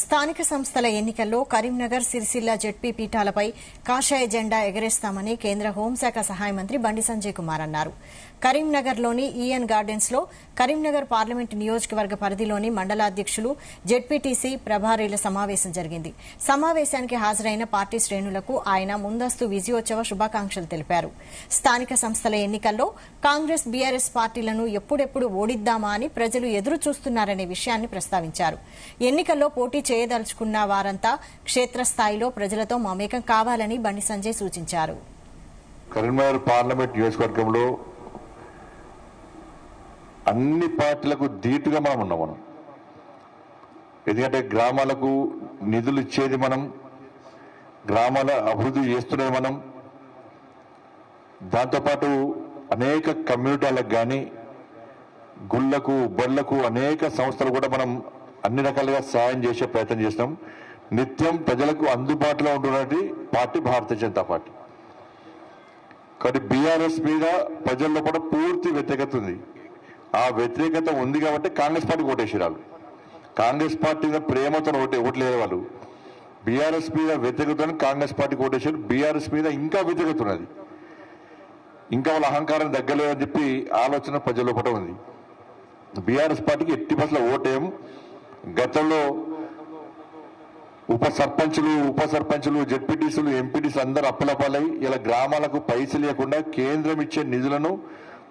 స్థానిక సంస్థల ఎన్నికల్లో కరీంనగర్ సిరిసిల్ల జెడ్పీ పీఠాలపై కాషాయ జెండా ఎగరేస్తామని కేంద్ర హోంశాఖ సహాయ మంత్రి బండి సంజయ్ కుమార్ అన్నారు. కరీంనగర్లోని ఈఎన్ గార్డెన్స్ లో కరీంనగర్ పార్లమెంటు నియోజకవర్గ పరిధిలోని మండలాధ్యక్షులు జెడ్పీటీసీ ప్రభారీల సమావేశం జరిగింది. సమావేశానికి హాజరైన పార్టీ శ్రేణులకు ఆయన ముందస్తు విజయోత్సవ శుభాకాంక్షలు తెలిపారు. స్థానిక సంస్థల ఎన్నికల్లో కాంగ్రెస్ బీఆర్ఎస్ పార్టీలను ఎప్పుడెప్పుడు ఓడిద్దామా అని ప్రజలు ఎదురు చూస్తున్నారనే విషయాన్ని ప్రస్తావించారు. ఎన్నికల్లో పోటీ చేయదలుచుకున్న వారంతా క్షేత్రస్థాయిలో ప్రజలతో మమేకం కావాలని బండి సంజయ్ సూచించారు. కరీంనగర్ పార్లమెంట్ నియోజకవర్గంలో అన్ని పార్టీలకు ధీటుగా మనం ఉన్నాం. ఎందుకంటే గ్రామాలకు నిధులు ఇచ్చేది మనం, గ్రామాల అభివృద్ధి చేస్తున్నది మనం. దాంతోపాటు అనేక కమ్యూనిటీలకు కానీ గుళ్లకు బళ్ళకు అనేక సంస్థలు కూడా మనం అన్ని రకాలుగా సాయం చేసే ప్రయత్నం చేసినాం. నిత్యం ప్రజలకు అందుబాటులో ఉంటున్నటువంటి పార్టీ భారతీయ జనతా పార్టీ. కానీ బీఆర్ఎస్ మీద ప్రజల్లో కూడా పూర్తి వ్యతిరేకత ఉంది. ఆ వ్యతిరేకత ఉంది కాబట్టి కాంగ్రెస్ పార్టీకి ఓటేసిరాలు. కాంగ్రెస్ పార్టీ మీద ప్రేమతో ఓట్లేరు వాళ్ళు. బీఆర్ఎస్ మీద వ్యతిరేకత కాంగ్రెస్ పార్టీకి ఓటేసారు. బీఆర్ఎస్ మీద ఇంకా వ్యతిరేకత ఉన్నది. ఇంకా వాళ్ళ అహంకారం దగ్గరలేదని చెప్పి ఆలోచన ప్రజల్లో కూడా ఉంది. బీఆర్ఎస్ పార్టీకి ఎట్టి బస్సులో ఓటేయం. గతంలో ఉప సర్పంచులు జెడ్పీటీసీలు ఎంపీటీసీలు అందరూ అప్పలపాలై ఇలా గ్రామాలకు పైసలు లేకుండా కేంద్రం ఇచ్చే నిధులను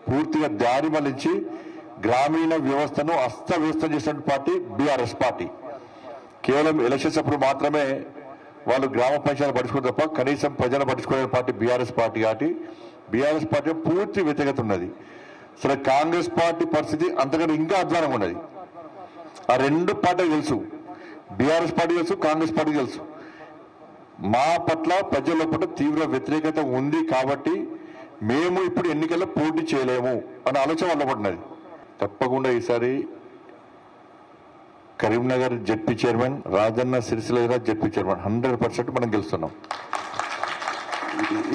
పూర్తిగా దారి మళ్లించి గ్రామీణ వ్యవస్థను అస్తవ్యస్తం చేసిన పార్టీ బీఆర్ఎస్ పార్టీ. కేవలం ఎలక్షన్స్ అప్పుడు మాత్రమే వాళ్ళు గ్రామ పంచాయతీలు పట్టించుకుని తప్ప కనీసం ప్రజలు పట్టించుకునే పార్టీ బీఆర్ఎస్ పార్టీ. కాబట్టి బీఆర్ఎస్ పార్టీ పూర్తి వ్యతిరేకత ఉన్నది. సరే, కాంగ్రెస్ పార్టీ పరిస్థితి అంతకంటే ఇంకా అధ్వానంగా ఉన్నది. ఆ రెండు పార్టీలు తెలుసు, బీఆర్ఎస్ పార్టీ తెలుసు, కాంగ్రెస్ పార్టీ తెలుసు. మా పట్ల ప్రజల పట్ల తీవ్ర వ్యతిరేకత ఉంది కాబట్టి మేము ఇప్పుడు ఎన్నికల్లో పోటీ చేయలేము అనే ఆలోచన వల్ల పడినది. తప్పకుండా ఈసారి Karimnagar ZP chairman, Rajanna Sircilla ZP chairman 100% మనం గెలుస్తున్నాం.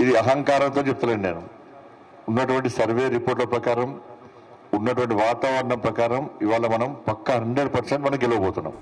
ఇది అహంకారంతో చెప్తలేను నేను. ఉన్నటువంటి సర్వే రిపోర్ట్ల ప్రకారం, ఉన్నటువంటి వాతావరణం ప్రకారం ఇవాళ మనం పక్కా 100% మనం గెలవబోతున్నాం.